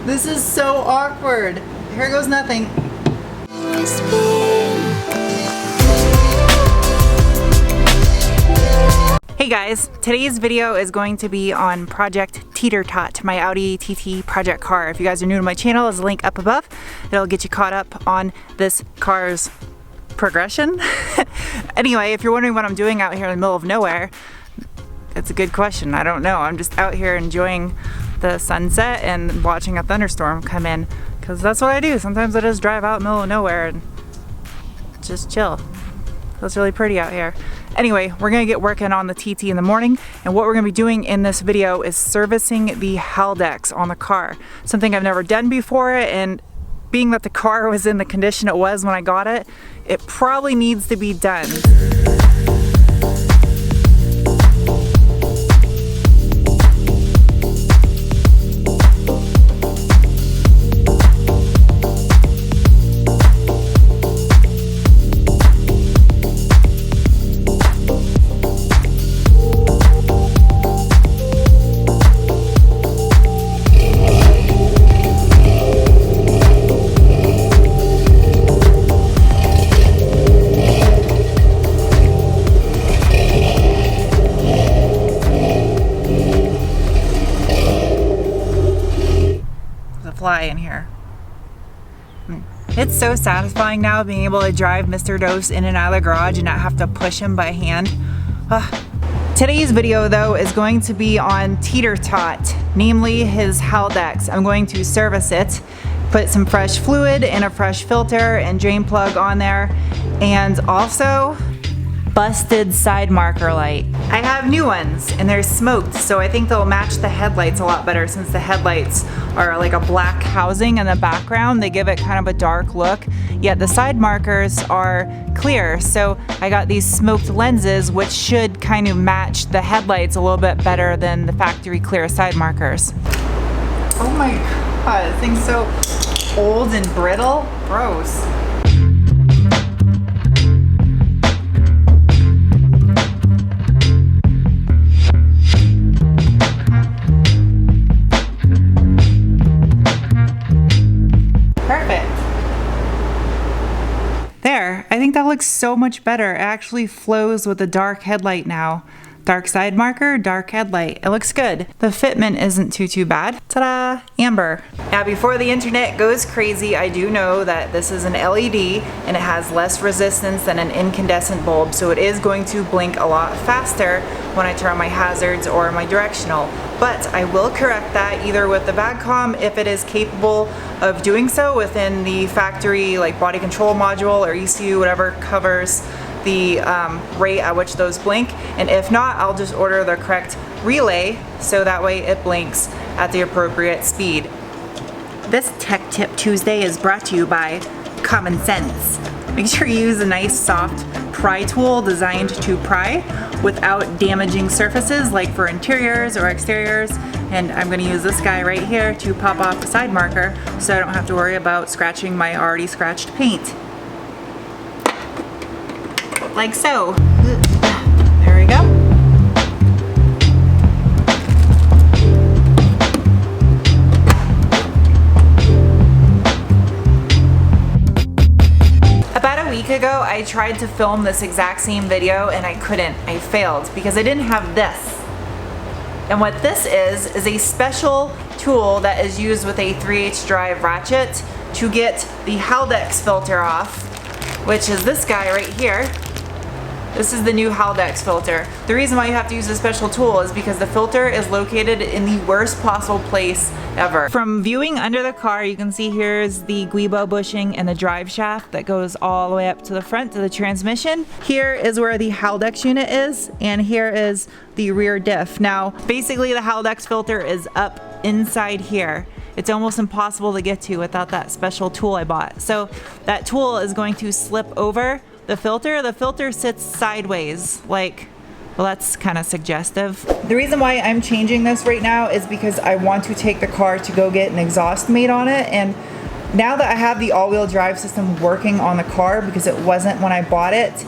This is so awkward. Here goes nothing. Hey guys, today's video is going to be on Project Teeter Tot, my Audi TT project car. If you guys are new to my channel, there's a link up above. It'll get you caught up on this car's progression. Anyway, if you're wondering what I'm doing out here in the middle of nowhere, it's a good question. I don't know. I'm just out here enjoying the sunset and watching a thunderstorm come in, because that's what I do. Sometimes I just drive out in the middle of nowhere and just chill. It's really pretty out here. Anyway, we're gonna get working on the TT in the morning, and what we're gonna be doing in this video is servicing the Haldex on the car. Something I've never done before, and being that the car was in the condition it was when I got it, it probably needs to be done. Fly in here. It's so satisfying now being able to drive Mr. Dose in and out of the garage and not have to push him by hand. Today's video though is going to be on Teeter Tot, namely his Haldex. I'm going to service it, put some fresh fluid and a fresh filter and drain plug on there, and also busted side marker light. I have new ones and they're smoked, so I think they'll match the headlights a lot better, since the headlights are like a black housing in the background. They give it kind of a dark look, yet the side markers are clear. So I got these smoked lenses, which should kind of match the headlights a little bit better than the factory clear side markers. Oh my god, this thing's so old and brittle. Gross. There, I think that looks so much better. It actually flows with the dark headlight now. Dark side marker, dark headlight. It looks good. The fitment isn't too bad. Ta-da! Amber. Now before the internet goes crazy, I do know that this is an LED and it has less resistance than an incandescent bulb, so it is going to blink a lot faster when I turn on my hazards or my directional. But I will correct that either with the VAGCOM, if it is capable of doing so within the factory like body control module or ECU, whatever covers the rate at which those blink, and if not, I'll just order the correct relay so that way it blinks at the appropriate speed. This Tech Tip Tuesday is brought to you by Common Sense. Make sure you use a nice soft pry tool designed to pry without damaging surfaces like for interiors or exteriors, and I'm going to use this guy right here to pop off the side marker so I don't have to worry about scratching my already scratched paint. Like so. There we go. About a week ago, I tried to film this exact same video and I couldn't. I failed because I didn't have this. And what this is a special tool that is used with a 3/8 drive ratchet to get the Haldex filter off, which is this guy right here. This is the new Haldex filter. The reason why you have to use a special tool is because the filter is located in the worst possible place ever. From viewing under the car, you can see here's the Guibo bushing and the drive shaft that goes all the way up to the front to the transmission. Here is where the Haldex unit is, and here is the rear diff. Now, basically the Haldex filter is up inside here. It's almost impossible to get to without that special tool I bought. So that tool is going to slip over the filter. The filter sits sideways, like, well, that's kind of suggestive. The reason why I'm changing this right now is because I want to take the car to go get an exhaust made on it, and now that I have the all-wheel drive system working on the car, because it wasn't when I bought it,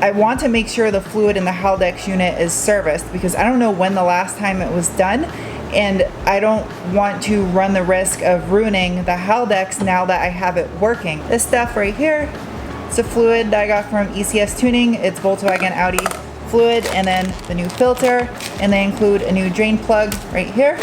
I want to make sure the fluid in the Haldex unit is serviced, because I don't know when the last time it was done, and I don't want to run the risk of ruining the Haldex now that I have it working. This stuff right here, it's a fluid that I got from ECS Tuning. It's Volkswagen Audi Fluid, and then the new filter, and they include a new drain plug right here.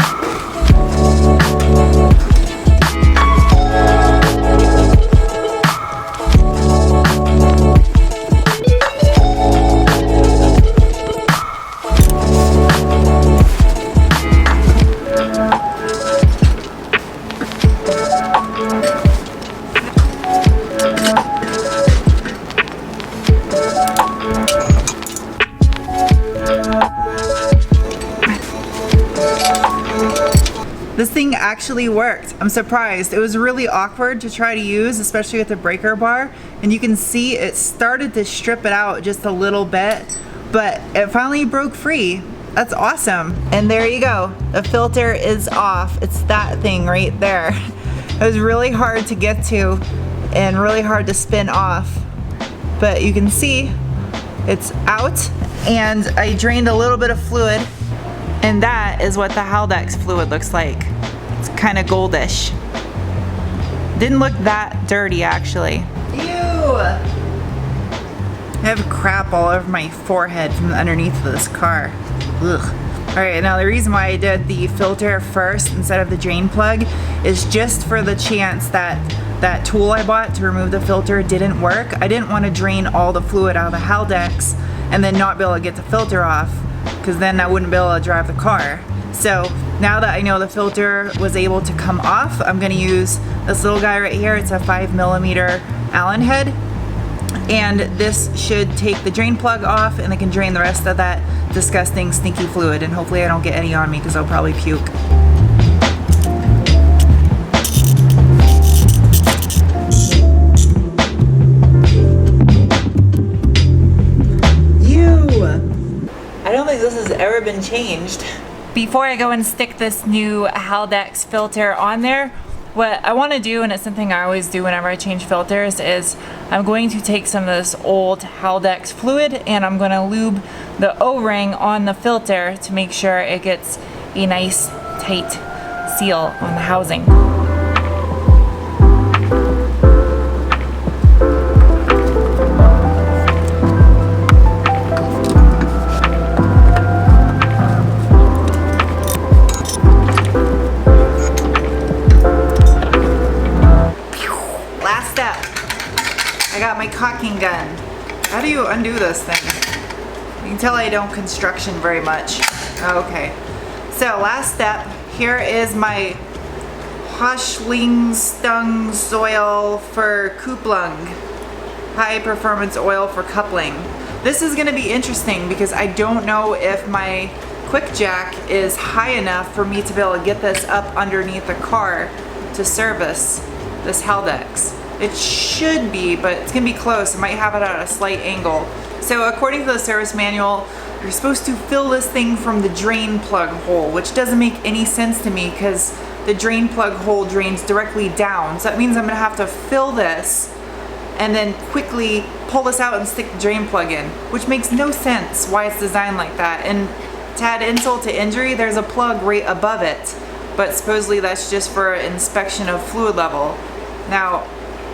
This thing actually worked. I'm surprised. It was really awkward to try to use, especially with the breaker bar. And you can see it started to strip it out just a little bit, but it finally broke free. That's awesome. And there you go. The filter is off. It's that thing right there. It was really hard to get to and really hard to spin off. But you can see it's out, and I drained a little bit of fluid. And that is what the Haldex fluid looks like. It's kind of goldish. Didn't look that dirty actually. Ew! I have crap all over my forehead from underneath of this car. Ugh. Alright, now the reason why I did the filter first instead of the drain plug is just for the chance that that tool I bought to remove the filter didn't work. I didn't want to drain all the fluid out of the Haldex and then not be able to get the filter off, because then I wouldn't be able to drive the car. So now that I know the filter was able to come off, I'm going to use this little guy right here. It's a 5mm Allen head, and this should take the drain plug off, and I can drain the rest of that disgusting stinky fluid, and hopefully I don't get any on me because I'll probably puke. I don't think this has ever been changed. Before I go and stick this new Haldex filter on there, what I want to do, and it's something I always do whenever I change filters, is I'm going to take some of this old Haldex fluid and I'm going to lube the O-ring on the filter to make sure it gets a nice tight seal on the housing. My caulking gun. How do you undo this thing? You can tell I don't construction very much. Okay. So last step, here is my Haldex oil for Kupplung. High performance oil for coupling. This is going to be interesting because I don't know if my quick jack is high enough for me to be able to get this up underneath the car to service this Haldex. It should be, but it's gonna be close. It might have it at a slight angle. So according to the service manual, you're supposed to fill this thing from the drain plug hole, which doesn't make any sense to me because the drain plug hole drains directly down. So that means I'm gonna have to fill this and then quickly pull this out and stick the drain plug in, which makes no sense why it's designed like that. And to add insult to injury, there's a plug right above it, but supposedly that's just for inspection of fluid level. Now,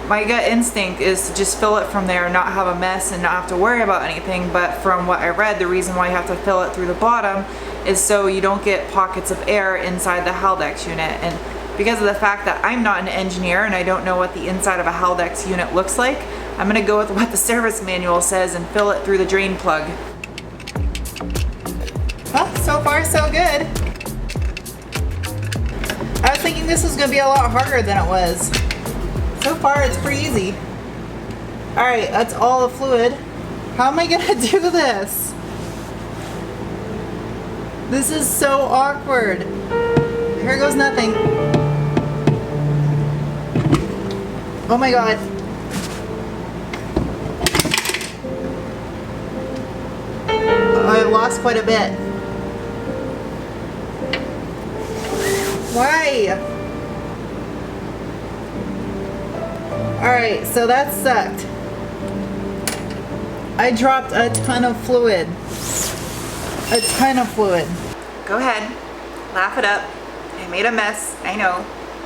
my gut instinct is to just fill it from there and not have a mess and not have to worry about anything, but from what I read, the reason why you have to fill it through the bottom is so you don't get pockets of air inside the Haldex unit. And because of the fact that I'm not an engineer and I don't know what the inside of a Haldex unit looks like, I'm gonna go with what the service manual says and fill it through the drain plug. Well, so far so good. I was thinking this was gonna be a lot harder than it was. So far it's pretty easy. Alright, that's all the fluid. How am I gonna do this? This is so awkward. Here goes nothing. Oh my god. I lost quite a bit. Why? Alright, so that sucked. I dropped a ton of fluid. A ton of fluid. Go ahead. laugh it up. I made a mess, I know.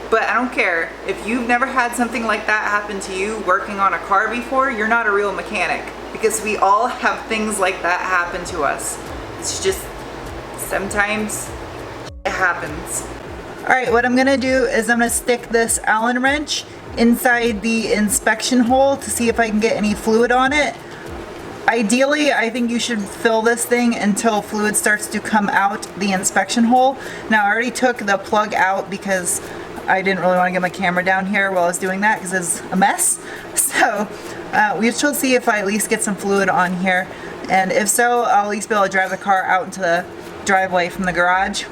But I don't care. If you've never had something like that happen to you working on a car before, you're not a real mechanic. Because we all have things like that happen to us. It's just, sometimes it happens. Alright, what I'm gonna do is I'm gonna stick this Allen wrench inside the inspection hole to see if I can get any fluid on it. Ideally, I think you should fill this thing until fluid starts to come out the inspection hole. Now, I already took the plug out because I didn't really want to get my camera down here while I was doing that because it's a mess. So we shall see if I at least get some fluid on here. And if so, I'll at least be able to drive the car out into the driveway from the garage.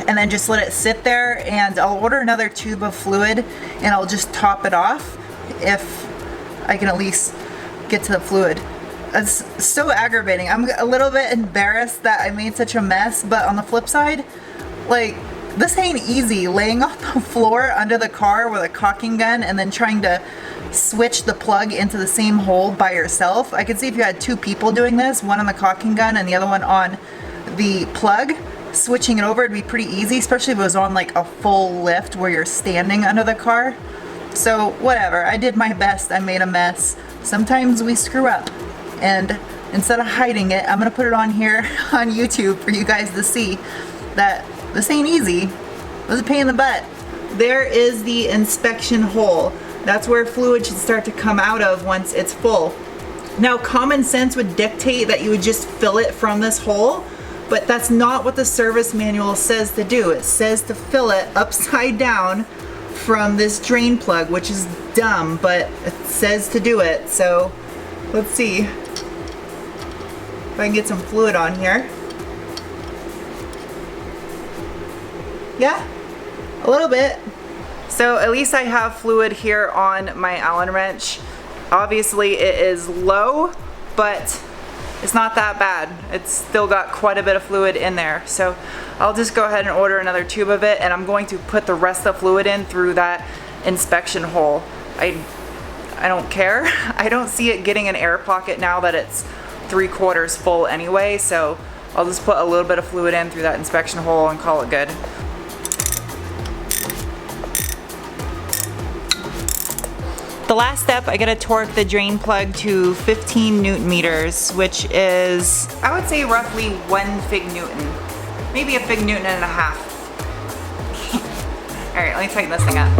And then just let it sit there, and I'll order another tube of fluid and I'll just top it off if I can at least get to the fluid. It's so aggravating. I'm a little bit embarrassed that I made such a mess, but on the flip side, like, this ain't easy, laying on the floor under the car with a caulking gun and then trying to switch the plug into the same hole by yourself. I could see if you had two people doing this, one on the caulking gun and the other one on the plug, switching it over would be pretty easy, especially if it was on like a full lift where you're standing under the car. So whatever, I did my best. I made a mess. Sometimes we screw up, and instead of hiding it, I'm gonna put it on here on YouTube for you guys to see that this ain't easy. It was a pain in the butt. There is the inspection hole. That's where fluid should start to come out of once it's full. Now, common sense would dictate that you would just fill it from this hole, but that's not what the service manual says to do. It says to fill it upside down from this drain plug, which is dumb, but it says to do it. So let's see if I can get some fluid on here. Yeah, a little bit. So at least I have fluid here on my Allen wrench. Obviously it is low, but it's not that bad. It's still got quite a bit of fluid in there. So I'll just go ahead and order another tube of it, and I'm going to put the rest of the fluid in through that inspection hole. I don't care. I don't see it getting an air pocket now that it's 3/4 full anyway, so I'll just put a little bit of fluid in through that inspection hole and call it good. The last step, I gotta torque the drain plug to 15 Newton meters, which is, I would say, roughly 1 fig Newton. Maybe a fig Newton and a half. All right, let me tighten this thing up.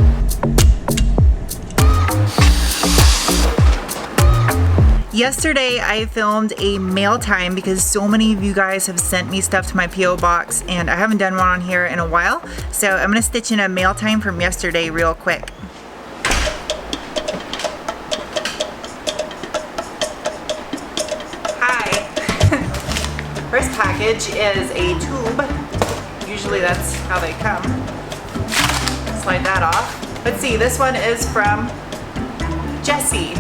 Yesterday, I filmed a mail time because so many of you guys have sent me stuff to my P.O. box, and I haven't done one on here in a while. So I'm gonna stitch in a mail time from yesterday real quick. First package is a tube. Usually that's how they come. Slide that off. Let's see, this one is from Jessie.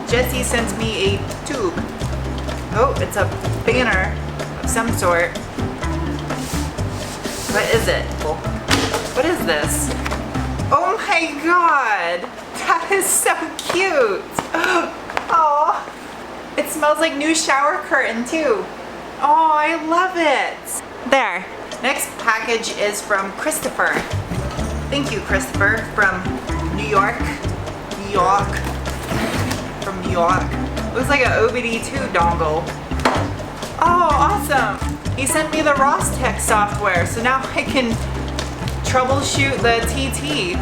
Jessie sent me a tube. Oh, it's a banner of some sort. What is it? What is this? Oh my god! That is so cute! Oh, it smells like new shower curtain too. Oh, I love it. There. Next package is from Christopher. Thank you, Christopher, from New York. New York. From New York. Looks like an OBD2 dongle. Oh, awesome. He sent me the Rostec software, so now I can troubleshoot the TT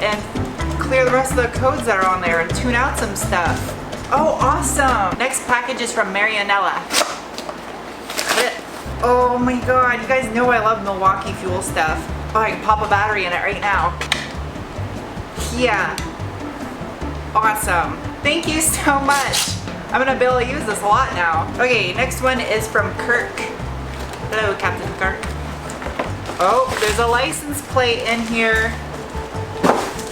and clear the rest of the codes that are on there and tune out some stuff. Oh, awesome. Next package is from Marianella. Oh my god, you guys know I love Milwaukee fuel stuff. Oh, I can pop a battery in it right now. Yeah. Awesome. Thank you so much. I'm gonna be able to use this a lot now. Okay, next one is from Kirk. Hello, Captain Kirk. Oh, there's a license plate in here.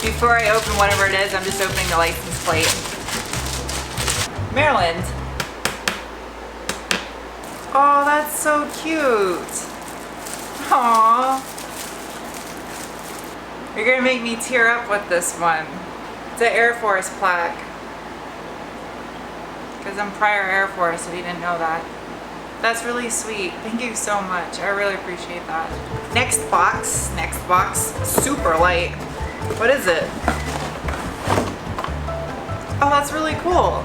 Before I open whatever it is, I'm just opening the license plate. Maryland. Oh, that's so cute. Aww. You're gonna make me tear up with this one. It's an Air Force plaque. Because I'm prior Air Force, if you didn't know that. That's really sweet. Thank you so much. I really appreciate that. Next box, super light. What is it? Oh, that's really cool.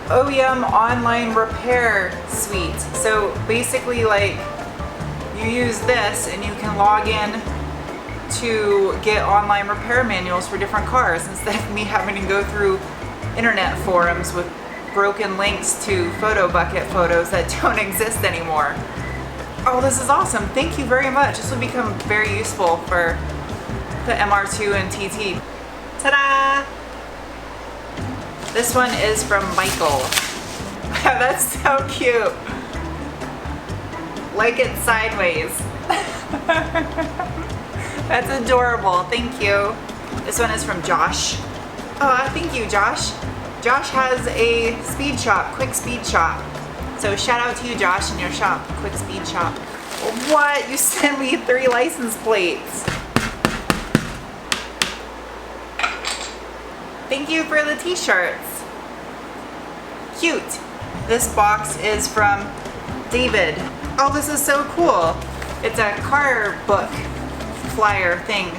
OEM online repair suite. So basically, like, you use this and you can log in to get online repair manuals for different cars instead of me having to go through internet forums with broken links to photo bucket photos that don't exist anymore. Oh, this is awesome. Thank you very much. This will become very useful for the MR2 and TT. Ta-da! This one is from Michael. Wow, that's so cute. Like it sideways. That's adorable. Thank you. This one is from Josh. Oh, thank you, Josh. Josh has a speed shop, Quick Speed Shop. So shout out to you, Josh, and your shop, Quick Speed Shop. What? You sent me 3 license plates. Thank you for the t-shirts. Cute. This box is from David. Oh, this is so cool. It's a car book flyer thing,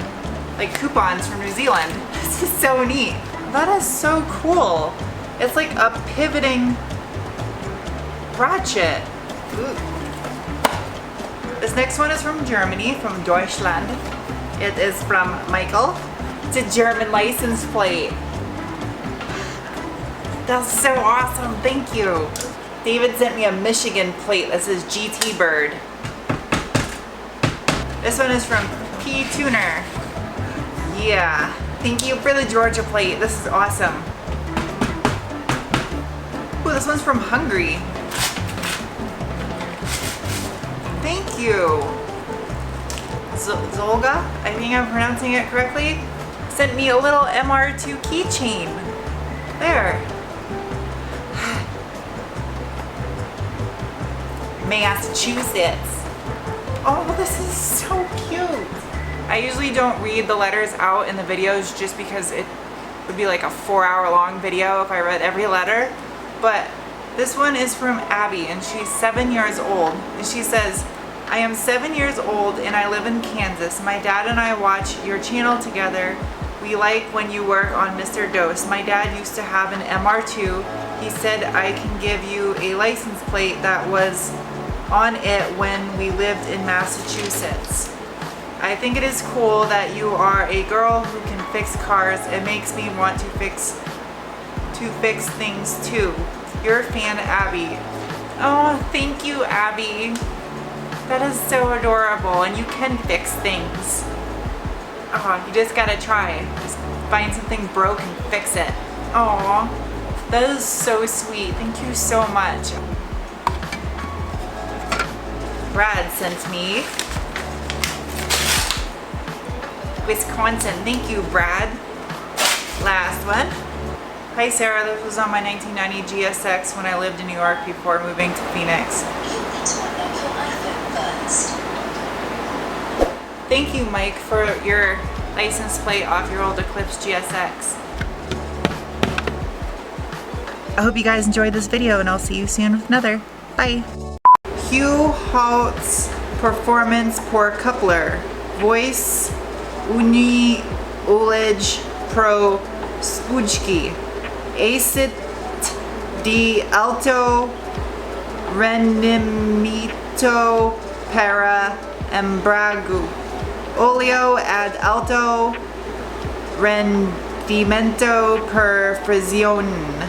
like coupons from New Zealand. This is so neat. That is so cool. It's like a pivoting ratchet. Ooh. This next one is from Germany, from Deutschland. It is from Michael. It's a German license plate. That's so awesome, thank you. David sent me a Michigan plate that says GT Bird. This one is from P Tuner. Yeah, thank you for the Georgia plate. This is awesome. Ooh, this one's from Hungary. Thank you. Zolga, I think I'm pronouncing it correctly, sent me a little MR2 keychain. There. Massachusetts. Oh, this is so cute. I usually don't read the letters out in the videos just because it would be like a 4-hour long video if I read every letter. But this one is from Abby, and she's 7 years old. And she says, I am 7 years old and I live in Kansas. My dad and I watch your channel together. We like when you work on Mr. Dose. My dad used to have an MR2. He said I can give you a license plate that was on it when we lived in Massachusetts. I think it is cool that you are a girl who can fix cars. It makes me want to fix things too. Your fan, Abby. Oh, thank you, Abby. That is so adorable, and you can fix things. Oh, you just gotta try. Just find something broke and fix it. Aw, that is so sweet. Thank you so much. Brad sent me Wisconsin. Thank you, Brad. Last one. Hi, Sarah. This was on my 1990 GSX when I lived in New York before moving to Phoenix. Thank you, Mike, for your license plate off your old Eclipse GSX. I hope you guys enjoyed this video, and I'll see you soon with another. Bye. Hugh Halt's Performance Pour Coupler. Voice Uni Uledge Pro Spujki. Acid di Alto Rendimento para Embragu. Olio ad alto rendimento per frizione.